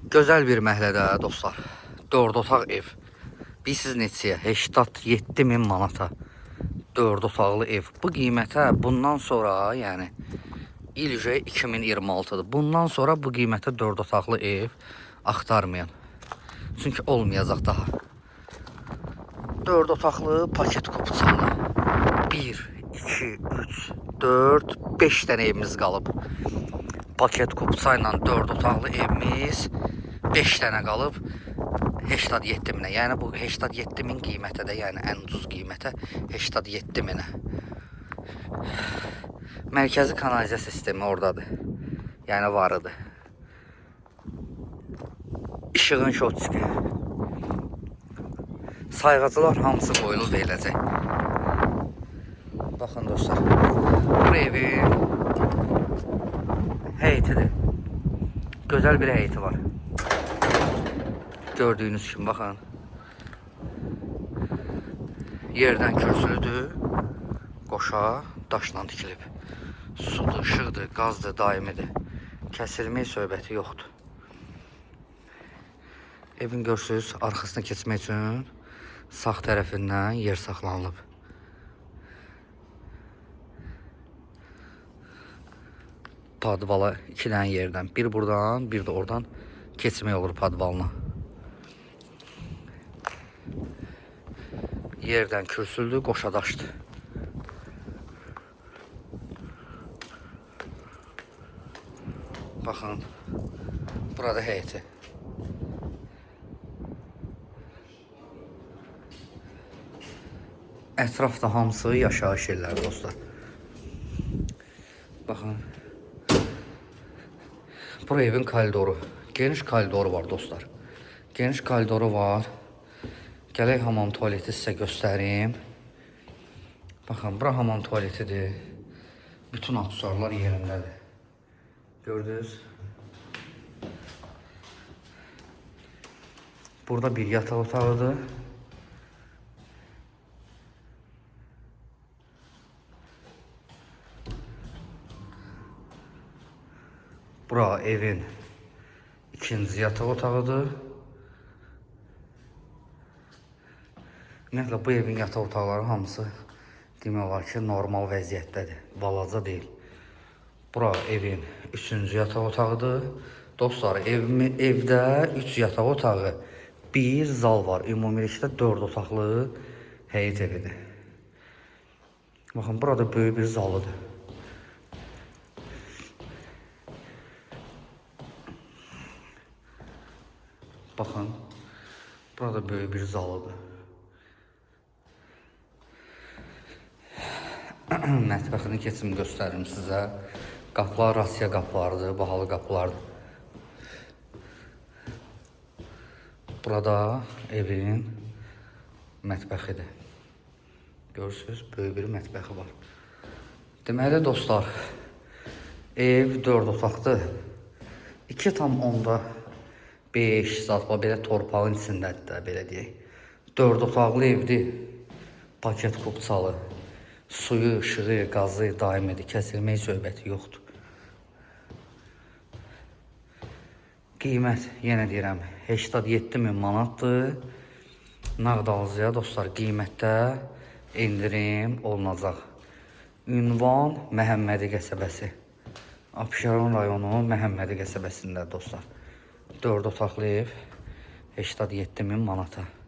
Gözəl bir məhəllədə dostlar. 4 otaq ev. Bilirsiniz neçəyə? 87.000 manata. 4 otaqlı ev. Bu qiymətə bundan sonra, yəni ilcə 2026-dır. Bundan sonra bu qiymətə 4 otaqlı ev axtarmayın. Çünki olmayacaq daha. 4 otaqlı paket kupçalı. 1, 2, 3, 4, 5 dənə evimiz qalıb. Paket kupça ilə 4 otaqlı evimiz 5 dənə qalıb 87.000-ə. Yəni bu 87.000 qiymətə də, yəni ən ucuz qiymətə 87.000-ə. Mərkəzi kanalizasiya sistemi oradadır. Yəni varıdır. İşığın şotçiki. Sayğacılar hamısı qoyulub veriləcək. Baxın dostlar. Bu evin heyetidir. Gözəl bir heyeti var. Gördüyünüz kimi baxın. Yerdən kürsülüdür. Qoşa daşla tikilib. Sudur, işıqdır, qazdır, daimidir. Kəsilmək söhbəti yoxdur. Evin görsünüz, arxasına keçmək üçün sağ tərəfindən yer saxlanılıb. Padvala 2 dənə yerdən, bir buradan, bir də oradan keçmək olur padvalına. Yerdən kürsüldür, qoşa daşdır. Baxın, burada heyeti. Ətrafda hamısı yaşayış yerləri dostlar. Baxın. Bura evin koridoru. Geniş koridoru var dostlar. Geniş koridoru var. Gələk hamam tualeti sizə göstərim. Baxın, bura hamam tualetidir. Bütün aksesuarlar yerindədir. Gördünüz. Burada bir yataq otağıdır. Bura evin ikinci yataq otağıdır. Ümumiyyətlə bu evin yataq otaqları hamısı demək olar ki, normal vəziyyətdədir. Balaca deyil. Bura evin üçüncü yataq otağıdır. Dostlar, evdə 3 yataq otağı, bir zal var. Ümumilikdə 4 otaqlı həyət evidir. Baxın, burada böyük bir zalıdır. Baxın, burada böyük bir zalıdır. Mətbəxini keçim göstərim sizə. Qapılar Rasiya qapılarıdır, bahalı qapılardır. Burada evin mətbəxidir. Görürsünüz, böyük bir mətbəxi var. Deməli dostlar, ev 4 otaqdır. 2,5 saat belə torpağın içindədir də, belə deyək. 4 otaqlı evdir. Paket kupçalı. Suyu, ışığı, qazı daimidir. Kəsilmək söhbəti yoxdur. Qiymət, yenə deyirəm, 87.000 manatdır. Nağdalıcıya dostlar qiymətdə indirim olunacaq. Ünvan Məhəmmədi qəsəbəsi. Abşeron rayonu Məhəmmədi qəsəbəsində dostlar. 4 otaqlı ev 87.000 manata.